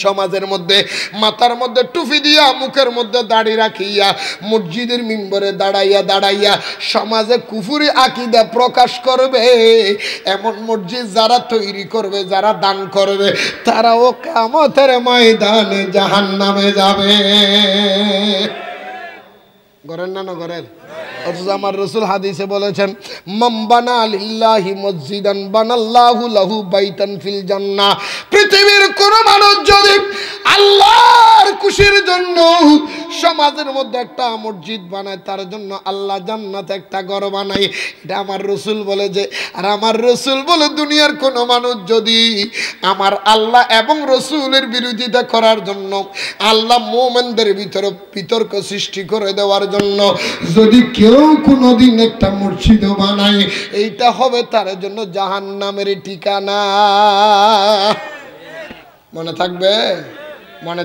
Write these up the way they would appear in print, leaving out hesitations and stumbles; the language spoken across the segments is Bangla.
সমাজের মধ্যে মাথার মধ্যে টুপি দিয়া মুখের মধ্যে দাড়ি রাখিয়া মসজিদের মিম্বরে দাঁড়াইয়া সমাজে কুফরি আকীদা প্রকাশ করবে এমন মসজিদ যারা তৈরি করবে যারা দান করবে তারাও কিয়ামতের ময়দানে জাহান্নামে যাবে করেন না করেন অথচ আমার রাসূল হাদিসে বলেছেন মান বানা লিল্লাহি মসজিদান বানাল্লাহু লাহু বাইতান ফিল জান্নাহ পৃথিবীর কোন মানুষ যদি আল্লাহর খুশির জন্য সমাজের মধ্যে একটা মসজিদ বানায় তার জন্য আল্লাহ জান্নাতে একটা ঘর বানায় এটা আমার রাসূল বলে যে আর আমার রাসূল বলে দুনিয়ার কোন মানুষ যদি আমার আল্লাহ এবং রাসূলের বিরোধিতা করার জন্য আল্লাহ মুমিনদের ভিতরে বিতর্ক সৃষ্টি করে দেওয়ার জন্য যদি কেউ কোনদিন একটা মসজিদ বানায় এইটা হবে তার জন্য জাহান্নামের ঠিকানা মনে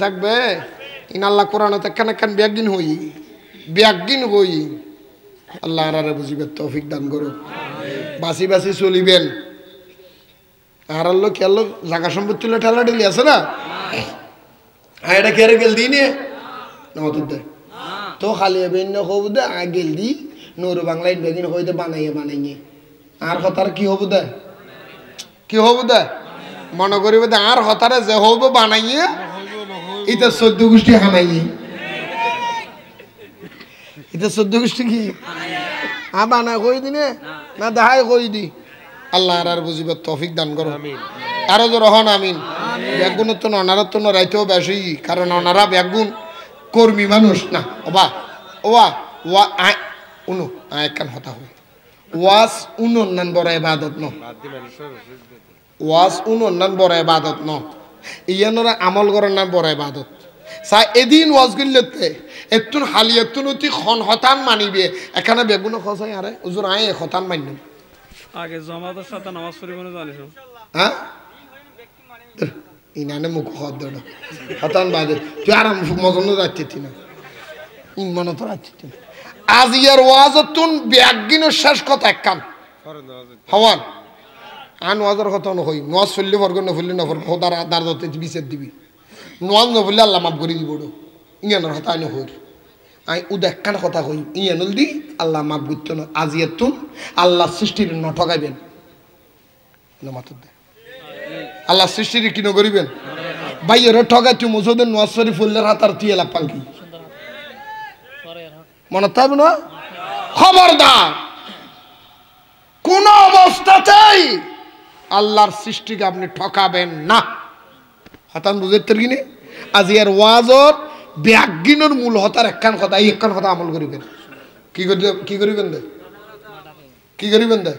থাকবে ইনাল্লাহ কোরআনে কান ব্যাগিন হই আল্লাহ আরারে বুঝিবে তৌফিক দান করুন বাসি চলিবেন আর আল্লাহ কি আল্লাহ জায়গা সম্পত্তি তুলে ঠেলা ঢেলি আছে না এটা কেড়ে গেল দিই নিয়ে তো খালি হব দে গেল দি নৌর বাংলায় বেগিন হইতে বানাইয়ে আর হতার কি হব দে মনে করিবে দে আর হতারে যে হব বানাইয়ে এটা 14 গোষ্ঠী হানাইয়ে এটা 14 গোষ্ঠী কি বানা কই দিনে না দেখাই কই দি আল্লাহ আর বুঝিবে তৌফিক দান করো আরো জোর হন আমিন ব্যাগুন তো অনারত রাইতেও বেশি কারণ ওনারা ব্যাগুন কর্মী মানুষ না একখান হতা হয় ওয়াজ উন্নয়ন বড় ইবাদত ন ওয়াজ উন্নয়ন বড় ইবাদত ন ইয়ানরা আমল করার নাম বড় ইবাদত সা এদিন ওয়াজ গিলতে এতুন হালি এতুন অতি খন হতান মানিবে এখানে বেগুন খসাই আরে হুজুর আয় হতান মান্য আগে জামাতের সাথে নামাজ পড়িব না জানিস হ্যাঁ ইনানে মুখ হদ দড় হতান বাদে তুই আর মজন্য যাচ্ছিস না ইমান তো যাচ্ছিস না আজ ইয়ার ওয়াজতুন ব্যাগিনের শেষ কথা একখান হওয়ান আন ওয়াজের কথা নহই নোয়াজ ফেললে ফরগ না ফেললে না ফরগ খোদার দারদতে বিচার দিবি নোয়াজ না ফেললে আল্লাহ মাফ করে দিব ইয়ানোর হতা আইন হইর আই উদা একখান কথা কই ইয়ানুল দি আল্লাহ মাফ করতো না আজিয়াতুন আল্লাহ সৃষ্টির ন ঠকাইবেন না মাতুদ দে আল্লাহ সৃষ্টির কি ন করিবেন ভাইয়ের ঠকাই তুই মুসুদের নোয়াজ শরীফ ফুললের হাতার তুই এলা পাঙ্কি মনে থাকবে না খবরদার কোন অবস্থাতেই আল্লাহর সৃষ্টিকে আপনি ঠকাবেন না হতান বুঝতে কিনে আজ এর ওয়াজর ব্যাগিনের মূল হতার একখান কথা এই একখান কথা আমল করিবেন কি করিবেন দে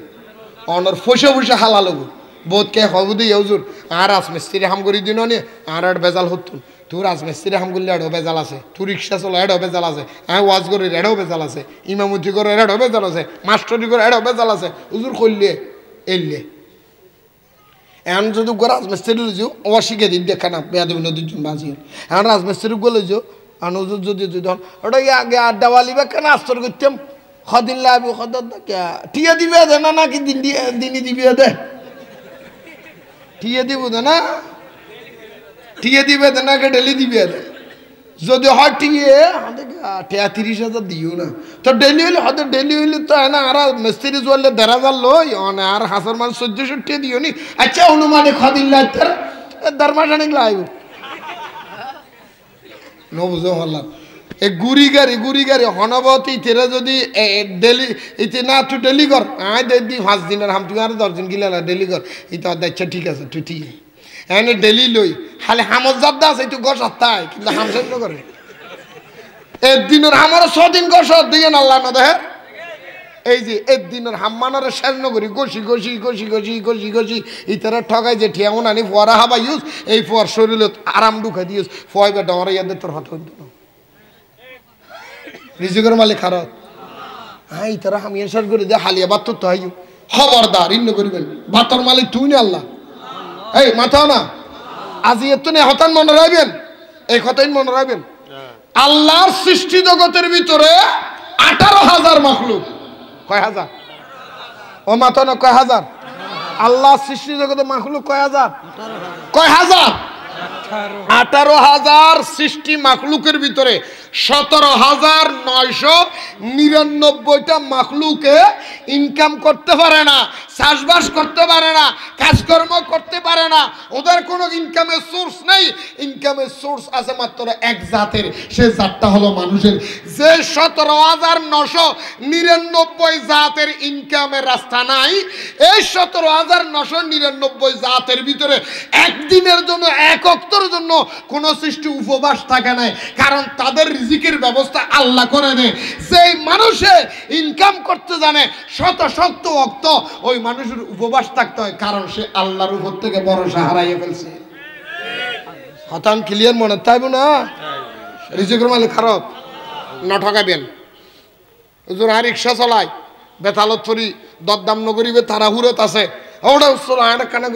অনর ফসে হালাল হবো বোধ কে হবু দে ইউজুর আর রাজমিস্ত্রি হাম করি দিন নে আর বেজাল হতুন তোর রাজমিস্ত্রি হাম করলে এড়ো বেজাল আছে তোর রিক্সা চলো এড়ো বেজাল আছে আমি ওয়াজ করি এড়ো বেজাল আছে ইমামতি করে এড়ো বেজাল আছে মাস্টারি করে এড়ো বেজাল আছে হুজুর করলে এললে এখন যদি রাজমিস্ত্রি লইছো ও শিখে দিন দেখা না বেয়াদবি নদীর বাজি এখন রাজমিস্ত্রি গলে যাও আর হুজুর যদি ধর ওটা আগে আড্ডাওয়ালি বা কেন আস্তর করতাম সদিন লাগবে সদর ঠিয়া দিবে দে না নাকি দিনই দিবি দে ঠিয়ে দিব না ঠিয়ে দিবে না কে ডেলি দিবে যদি হয় ঠিয়ে 30,000 দিও না তো ডেলি হইলে তো না আর মিস্ত্রি জোয়ালে 1,000 লই আর হাজার মান 1400 দিও নি আচ্ছা অনুমানে খদিন লাগতার দরমাশানে লাইব নো বুঝো হল্লা এ গুড়ি গাড়ি হনবতী তেরা যদি ডেলি ইতে না তুই ডেলি কর আয় দি 5 দিনের হাম তুই আর 10 দিন গিলা ডেলি কর ইতা আচ্ছা ঠিক আছে তুই ঠিক এনে ডেলি লই খালি হামত জাদা আছে তুই গস আত্তাই কিন্তু হাম শেষ করে একদিনের আমার 6 দিন গস দিয়ে না আল্লাহ না দেহে এই যে একদিনের হাম্মানারে শেষ নগরি গসি ইতারা ঠগাই যে ঠিয়াও নানি ফোয়ারা হাবা ইউজ এই ফোয়ার শরীরে আরাম ঢুকাই দিস ফয়বা ডরা ইয়াদে তোর হাত হইতো না রিজিকের মালিক খারাপ হ্যাঁ ইতারা আমি এসর করে দিয়ে হালিয়া বাত তো হাইও খবরদার ইন্ন করিবেন বাতর মালিক তুই না আল্লাহ এই মাথা না আজি এত নে হতান মনে রাখবেন এই কথাই মনে রাখবেন আল্লাহর সৃষ্টি জগতের ভিতরে 18,000 মাখলুক কয় হাজার ও মাথা না কয় হাজার আল্লাহ সৃষ্টি জগতের মাখলুক কয় হাজার 18,000 সৃষ্টি মাখলুকের ভিতরে 17,999টা মাখলুকে ইনকাম করতে পারে না, চাষবাস করতে পারে না, কাজকর্ম করতে পারে না, ওদের কোনো ইনকামের সোর্স নেই। ইনকামের সোর্স আছে মাত্র এক জাতের, সে জাতটা হলো মানুষের। যে 17,999 জাতের ইনকামের রাস্তা নাই, এই 17,999 জাতের ভিতরে একদিনের জন্য, এক অক্তের জন্য কোন সৃষ্টি উপবাস থাকে নাই, কারণ তাদের রিজিকের ব্যবস্থা আল্লাহ করে দেয়। যেই মানুষে ইনকাম করতে জানে শত শত অক্ত, ওই মানুষের উপবাস থাকতে হয়, কারণ সে আল্লাহর উপর থেকে ভরসা হারাইয়ে ফেলছে। হঠাৎ ক্লিয়ার মনে তাইব না? রিজিকের মালিক খারাপ না, ঠকাবেন। হুজুর আর রিক্সা চালায় বেতালত ফরি দরদাম নগরীবে তারা হুরত আছে, ওটা কানা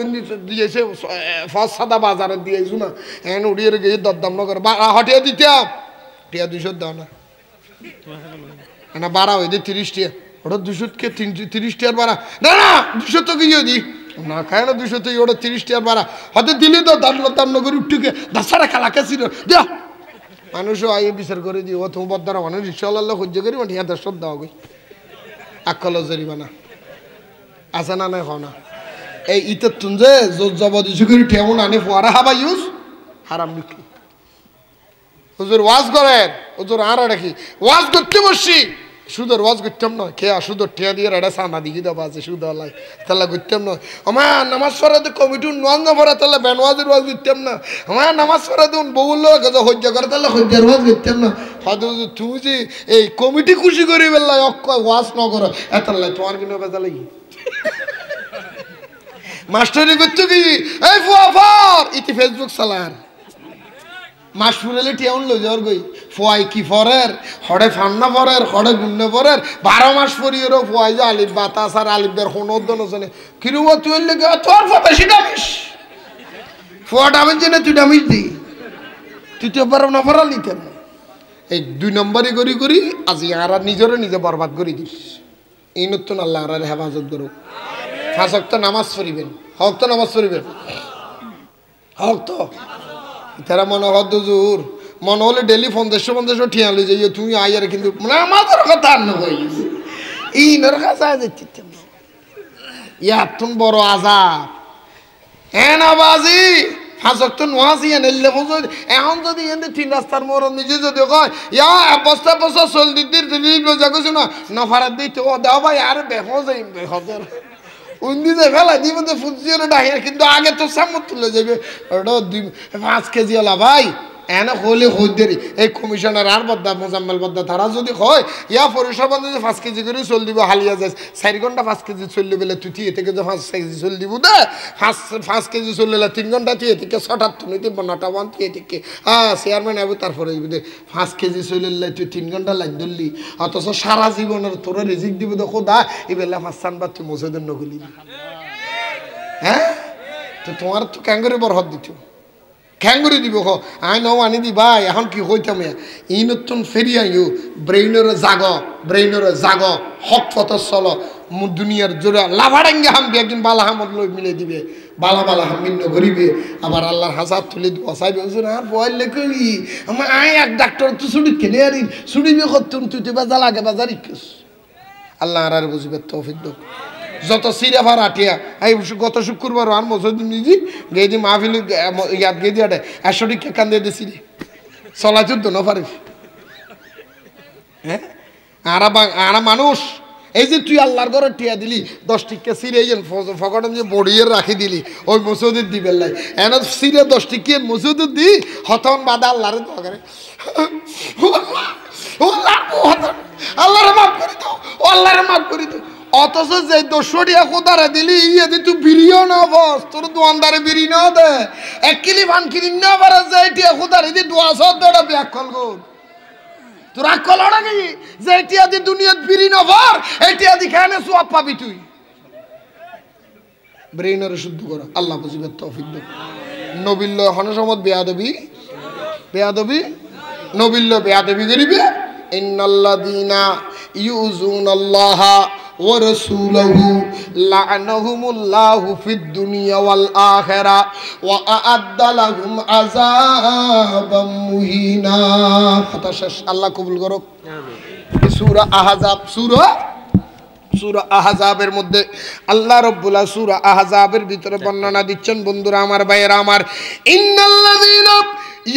দিয়েছে সাদা বাজারে দিয়েছু না, হ্যাঁ উড়িয়ে গিয়ে দরদাম নগর হটিয়ে দিতাম, টিয়া 200 দাও না, না বাড়া হয়ে দিয়ে 30 টিয়া, ওটা 200কে 30 টিয়ার বাড়া, না না 200 তো গিয়ে দিই না, খায় না 200 থেকে ওটা 30 টিয়ার বাড়া, হয়তো দিলে তো দরদাম নগরী উঠুকে দাসারা খেলাকে ছিল দেও। মানুষও আইয়ে বিচার করে দিই, ও তোমার দ্বারা মানুষ রিক্সাওয়ালা সহ্য করি, মানে হ্যাঁ 10 দাও গই আকল জরিমানা আছে না নাই না। এই ইতের তুন যে জবরদস্তি করে ঠেউন আনে ফোয়ারা হাবা ইউজ হারাম বিক্রি। হুজুর ওয়াজ করেন, হুজুর আর রাখি ওয়াজ করতে বসছি, সুদর ওয়াজ করতাম না, খেয়া সুদর ঠেয়া দিয়ে এটা সানা দিকে দেওয়া আছে সুদ আল্লাহ, তাহলে করতাম না। আমার নামাজ পড়াতে কমিটির নোয়াজ না পড়া, তাহলে বেনওয়াজের ওয়াজ করতাম না। আমার নামাজ পড়াতে বহুল হজ্জা করে, তাহলে হজ্জার ওয়াজ করতাম না। হয়তো তুমি যে এই কমিটি খুশি করি বেলা অক্ষয় ওয়াজ ন করো, এত তোমার কিন্তু বেজা লাগি মাস্টারি করছো কি এই ফুয়াফার ইতি ফেসবুক চালার মাস ফুরেলে টিয়াউন লই যাওয়ার গই ফুয়াই কি ফরের হড়ে ফান্না ফরের হড়ে গুন্নে ফরের 12 মাস পরিয়েরও ফুয়াই যে আলিফ বাতাস আর আলিফদের হনদন জনে কিরু তুই লেগে তোর ফা বেশি ডামিস ফুয়া ডামিস জেনে তুই ডামিস দি তুই তো পারো না পারালি কেন? এই 2 নম্বরই করি করি আজি আর নিজেরও নিজে বরবাদ করে দিস। এই নতুন আল্লাহ আর হেফাজত করো। 5 ওয়াক্ত নামাজ পড়িবেন, হক তো নামাজ পড়িবেন, হক তো তারা মনে হজুর মনে হলে ডেলি 50 ঠিয়া লই যাই তুমি আইয়ার, কিন্তু মানে আমাদের কথা আর নয় ইনর কাছে যাচ্ছি ইয়াতুন বড় আজাব এনা বাজি 5 ওয়াক্ত নামাজি এনে বুঝুন। এখন যদি এনে 3 রাস্তার মোড় নিজে যদি কয় ইয়া বস্তা বস্তা চল দিদির দিদি যাগছ না নফারাত দিতে ও দাও ভাই আর বেহো যাই বেহজের উন্দিতে ফেলা দিব তো ফুজিয়ে ডাহিয়ে, কিন্তু আগে তো সামত তুলে যাবে ওটা 5 কেজি ওলা ভাই এনে হলে হইদেরি। এই কমিশনার আর বদ্দা মোজাম্মেল বদ্দা তারা যদি হয় ইয়া পরিষেবা যদি 5 কেজি করে চল দিব হালিয়া যায় 4 ঘন্টা 5 কেজি চললে বেলে তুই থেকে যে 5 কেজি চল দিব দে 5 কেজি চললে 3 ঘন্টা তুই থেকে 6টা তুমি 9টা 1 তুই থেকে চেয়ারম্যান আবু তারপরে দে 5 কেজি চললে তুই 3 ঘন্টা লাগ ধরলি, অথচ সারা জীবনের তোর রিজিক দিব তো খোদা এবেলা 5 সানবার তুই মসজিদের নগলি হ্যাঁ, তো তোমার তো ক্যাঙ্গুরি বরহত দিত খ্যাঙ্গুরি দিব খ আই নাও আনি দি ভাই এখন কি হইতাম ই নতুন ফেরি আইও ব্রেইনের জাগ হক পথ চল দুনিয়ার জোড়া লাভাডাঙ্গে হামবি একদিন বালা হামদ লই মিলে দিবে বালা বালা হামিন্ন করিবে, আবার আল্লাহর হাজার তুলে বসাইবে হুজুর আর বল লেখি আমার আই এক ডাক্তার তো ছুটি খেলে আর ছুটিবে করতুন তুই তো বাজা লাগে বাজার ইকিস আল্লাহ আর বুঝবে তৌফিক দাও। যত সিরা ভাড়া আটিয়া এই গত শুক্রবার আর মসজিদ নিজে গিয়ে দি মাহফিল ইয়াদ গিয়ে দিয়ে 100 টিকা কান্দে দিয়েছি রে চলা চুদ্দ না পারিস হ্যাঁ আরা মানুষ এই যে তুই আল্লাহর ঘরে টিয়া দিলি 10 টিকা সিরে ফকট যে বড়িয়ে রাখি দিলি ওই মসজিদ দিবেন লাই এন সিরে 10 টিকা মসজিদ দি হতন বাদা আল্লাহরে দোয়া করে আল্লাহরে মাফ করে দাও আল্লাহরে মাফ করে দাও, অথচ যে 200 টাকা কোদারে দিলি ইয়ে দি তুই বিরিও না বস তোর দোয়ানদারে বিরি না দে 1 কিলি ভান কিনি না পারে যে টিয়া কোদারে দি দোয়া সব দড়া ব্যাকল গো তোর আকল ওড়া কি যে টিয়া দি দুনিয়াত বিরি না ভর এই টিয়া দি খানে সওয়াব পাবি তুই। ব্রেইনরে শুদ্ধ কর আল্লাহ বুঝিবে তৌফিক দাও। নবিল্ল হনসমত বেয়াদবি নবিল্ল বেয়াদবি করিবে ইন্নাল্লাযীনা ইউযুনাল্লাহা ওয়া রাসূলুহু লা'নাহুমুল্লাহু ফিদ দুনিয়া ওয়াল আখিরা ওয়া আ'আদ্দা লাহুম আযাবাম মুহিনা। কথা শেষ। আল্লাহ কবুল করুক। সূরা আহজাব, সূরা আহজাবের মধ্যে আল্লাহ রাব্বুল আলামিন সূরা আহজাবের ভিতরে বর্ণনা দিচ্ছেন। বন্ধুরা আমার, ভাইয়েরা আমার, ইন্নাল্লাযীনা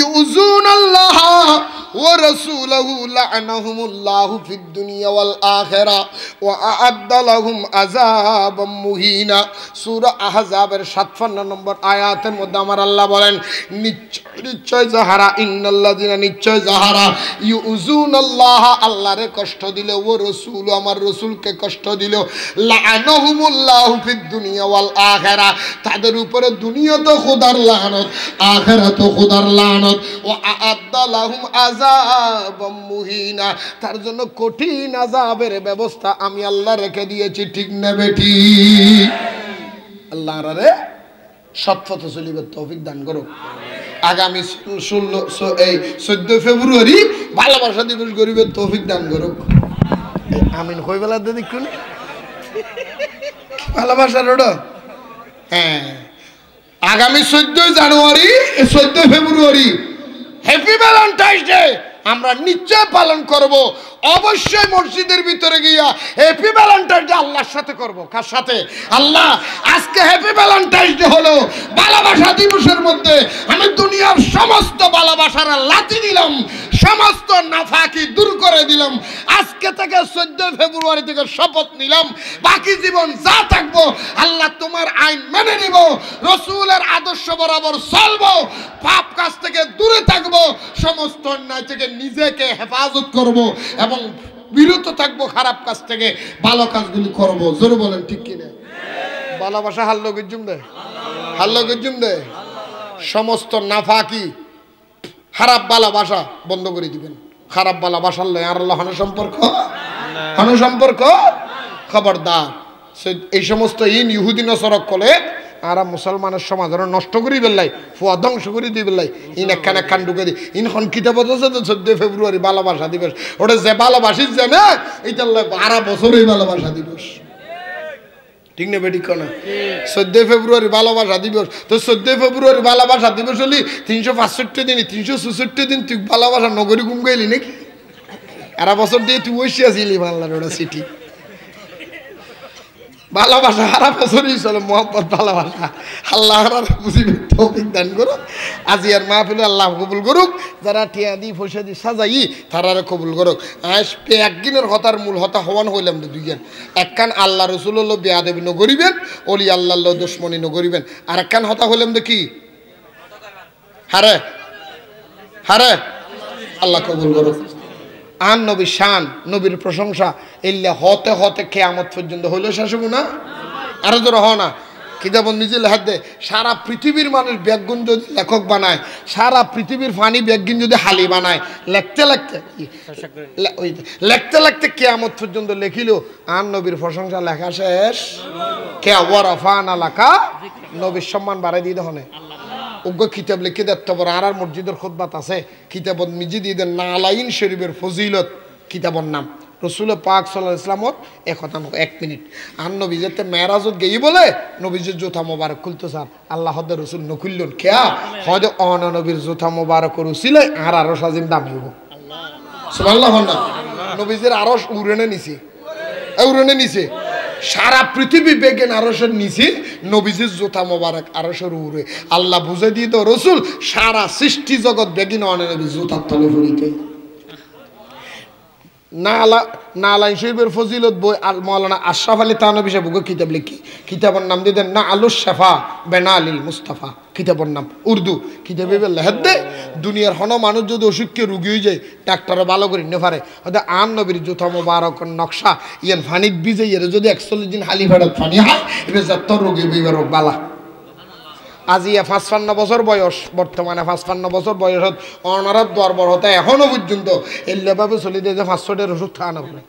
ইউযুনাল্লাহ ওয়া রাসূলুহু লা'নাহুমুল্লাহু ফিদ দুনিয়া ওয়াল আখিরা ওয়া আ'আদ্দা লাহুম আযাবাম মুহিনা। সূরা আহজাবের ৫৭ নম্বর আয়াতের মধ্যে আমার আল্লাহ বলেন, নিশ্চয় যাহারা, ইন্নাল্লাযীনা নিশ্চয় যাহারা ইউযুনাল্লাহ আল্লাহরে কষ্ট দিল, ও রাসূল আমার রাসূলকে কষ্ট দিল, লা'নাহুমুল্লাহু ফিদ দুনিয়া ওয়াল আখিরা তাদের উপরে দুনিয়াতে খোদার লানত, আখিরাতে খোদার লানত, ওয়া আ'আদ্দা লাহুম আযাবাম মুহিনা তার জন্য কঠিন আযাবের ব্যবস্থা আমি আল্লাহ রেখে দিয়েছি। ঠিক না বেটি? আল্লাহ রে সৎপথে চলিবার তৌফিক দান করো। আগামী 14 ফেব্রুয়ারি ভালোবাসা দিবস গরিবের তৌফিক দান করো। আমিন কই বেলা দেখুন ভালোবাসার ওটা। হ্যাঁ, আগামী 14 জানুয়ারি 14 ফেব্রুয়ারি হ্যাপি ভ্যালেন্টাইন্স ডে আমরা নিশ্চয় পালন করব। অবশ্যই মসজিদের ভিতরে গিয়া হ্যাপি ভ্যালেন্টাইন্স ডে আল্লাহর সাথে করব। কার সাথে? আল্লাহ। আজকে হ্যাপি ভ্যালেন্টাইন্স ডে হলো ভালোবাসা দিবসের মধ্যে আমি দুনিয়ার সমস্ত ভালোবাসার লাথি দিলাম, সমস্ত নাফাকি দূর করে দিলাম। আজকে থেকে 14 ফেব্রুয়ারি থেকে শপথ নিলাম, বাকি জীবন যা থাকবো আল্লাহ তোমার আইন মেনে নিব, রাসূলের আদর্শ বরাবর চলবো, পাপ কাজ থেকে দূরে থাকবো, সমস্ত অন্যায় থেকে নিজেকে হেফাজত করব এবং বিরত থাকবো খারাপ কাজ থেকে, ভালো কাজগুলি করব। জোরে বলেন ঠিক কিনা? ভালোবাসা হাল্লো গজ্জুম দে, হাল্লো গজ্জুম দে। সমস্ত নাফাকি খারাপ ভালোবাসা বন্ধ করে দিবেন। খারাপ ভালোবাসার লয় আর আল্লাহ সম্পর্ক খবরদার। এই সমস্ত ইহুদি নসরক কলে আর মুসলমানের সমাজ নষ্ট করি বেলাই, ফুয়া ধ্বংস করে দিয়ে বেলাই, ইন একখান ঢুকে দিই। ইনখন কিতাব আছে তো 14 ফেব্রুয়ারি ভালোবাসা দিবস, ওটা যে ভালোবাসিস জানে এইটার 12 বছরই ভালোবাসা দিবস। ঠিক না বেটি? না 14 ফেব্রুয়ারি ভালোবাসা দিবস, তো 14 ফেব্রুয়ারি ভালোবাসা দিবস হলি 365 দিন, 364 দিন তুই ভালোবাসা নগরী ঘুম গেলি নাকি? 12 বছর দিয়ে তুই বসে আসিলি বাংলার ওটা সিটি। ভালোবাসা সারা বছরই চলো, মোহাম্মত ভালোবাসা। আল্লাহ বুঝিবে তৌফিক দান করুক। আজি আর মাহফিল আল্লাহ কবুল করুক। যারা টিয়া দি পয়সা দি সাজাই তারা কবুল করুক। একদিনের হতার মূল হতা হওয়ান হইলাম দুইজন। একখান আল্লাহ রসুল হলো বেয়াদবি নগরিবেন, অলি আল্লাহ দুশ্মনী নগরিবেন। আর একখান হতা হইলাম দেখি হারে হারে আল্লাহ কবুল করুক। আন নবী শান, নবীর প্রশংসা এল্লা হতে হতে কিয়ামত পর্যন্ত হইল শেষ হবো না। আরো জোর হ না। কিতাব নিজে লেখার দে সারা পৃথিবীর মানুষ ব্যাগগুণ যদি লেখক বানায়, সারা পৃথিবীর ফানি ব্যাগগুণ যদি হালি বানায়, লিখতে লিখতে কিয়ামত পর্যন্ত লেখিল আন নবীর প্রশংসা লেখা শেষ। কে ওয়ারাফানা লাকা, নবীর সম্মান বাড়াই দিয়ে দহনে উগ্র কিতাব লিখে দেখতে পারে। আর মসজিদের খুতবাত আছে, কিতাবত মিজি দিয়ে দেন নালাইন শরীফের ফজিলত, কিতাবর নাম রসুল পাক সাল্লাল্লাহু আলাইহি ওয়াসাল্লাম। এক কথা 1 মিনিট। আর নবী যেতে মেরাজত গেই বলে নবীজির জুতা মোবারক খুলতে স্যার আল্লাহ হদ রসুল নখুললেন খেয়া হয়তো অন নবীর জুতা মোবারক রুছিলে আর আরো সাজিম দামি হবো। সুবহানাল্লাহ। নবীজির আরশ উড়নে নিছে, সারা পৃথিবী বেগেন আরশের নিচে নবীজির জুতা মোবারক আরশের উড়ে। আল্লাহ বুঝে দিয়ে তো রসুল সারা সৃষ্টি জগৎ বেগিন অনে নবী জুতার তলে ফুরিতে। নালাইন শরীফের ফজিলত বই মাওলানা আশরাফ আলী থানভী সাহেব কিতাব লিখি, কিতাবের নাম দিয়ে দেন না আলুস শেফা বেনালিল মুস্তাফা। কিতাবের নাম উর্দু, কিতাবে লেহেদ দে দুনিয়ার হন মানুষ যদি অসুখকে রুগী হয়ে যায় ডাক্তারে ভালো করে নিতে পারে। হয়তো আন নবীর জুতা মোবারক নকশা ইয়ান ফানিত বিজে ইয়ার যদি 41 দিন হালি ফেরত ফানি হয় এবার যত রোগী বিবার বালা। আজি 55 বছর বয়স, বর্তমানে 55 বছর বয়সত অনারত দরবার হতে এখনো পর্যন্ত এল্লাভাবে চলি দিয়ে যে 500টার ওষুধ খাওয়ানো পড়ে।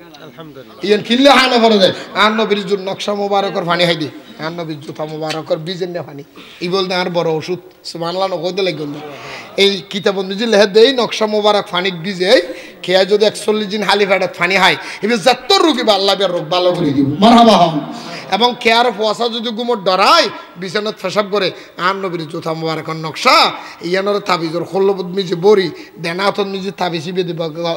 ইয়ান কিনলে খাওয়ানো পড়ে যায়। আর নবীর জুন নকশা মোবারকর পানি খাই দি, আর নবীর জুতা মোবারকর বীজের নে পানি ই বলতে আর বড় ওষুধ। সুবহানাল্লাহ নকইতে লাগবে। এই কিতাবন যে লেহে দেই নকশা মোবারক ফানিক ভিজে খেয়া যদি 41 দিন হালি ফেটাত ফানি হয় এবার যত রোগী বা আল্লাহ রোগ ভালো করে দিব মারহাবা হন এবং খেয়ার ফোয়াশা যদি গুমর ডরায় বিছানাত ফেসাব করে আর নবীর জোথা মোবারকর নকশা ইয়ানোর তাবিজর খল্লবদ মিজে বড়ি দেনাতন মিজে তাবিজি বেঁধে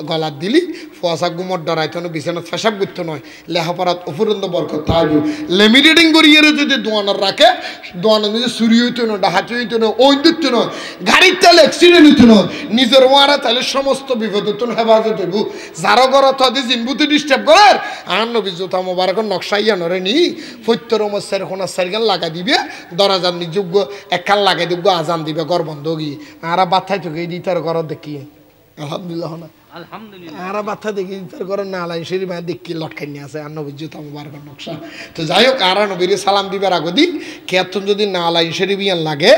গলাত দিলি ফোয়াশা গুমর ডরাই তখন বিছানাত ফেসাব করতে নয় লেহাপড়াত অফুরন্দ বরকত থাকবে লেমিটেডিং করিয়ে যদি দোয়ানোর রাখে দোয়ানোর নিজে চুরি হইতে নয় ডাহাতি হইতে নয় ওই দিতে নয় গাড়ির তাহলে অ্যাক্সিডেন্ট হইতে নয় নিজের ওয়ারা তাহলে সমস্ত বিপদ হেফাজত হইব যারও ঘর তাদের জিনবুতি ডিস্টার্ব করার আর নবী জোতা মোবারকর নকশা ইয়ানোরে নি ফৈত্তর মশার কোনার সাইকেল লাগাই দিবে দরাজার নিযোগ্য একখান লাগাই দিব আজান দিবে ঘর বন্ধ গিয়ে আর বাথাই চোখে দিই তার ঘর দেখি আলহামদুলিল্লাহ না আর বাচ্চা দেখি তার ঘর না আলাই শরীফ দেখি লটকাই নিয়ে আসে আর নবীর জুতা মোবারকর নকশা তো যাই হোক আর নবীর সালাম দিবার আগে দিক কেতন যদি না আলাই শরীফ ইয়ান লাগে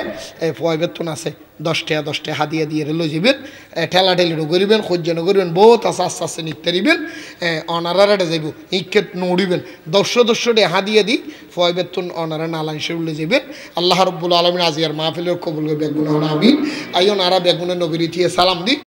পয় বেতন আছে 10 হাদিয়া দিয়ে লই যাবেন ঠেলা ঠেলিও করিবেন সহ্যনও করিবেন বহুত আছে আস্তে আস্তে নিতে দিবেন অনারারে যাইব ইকেট নড়িবেন 10 হাদিয়া দি পয় বেতন অনারা নালাই শরীফ লই যাবেন আল্লাহ রাব্বুল আলামিন আজিয়ার মাহফিলের কবুল করবে বেগুন আমিন আইন আরা বেগুনের নবীর ইতিহাস সালাম দি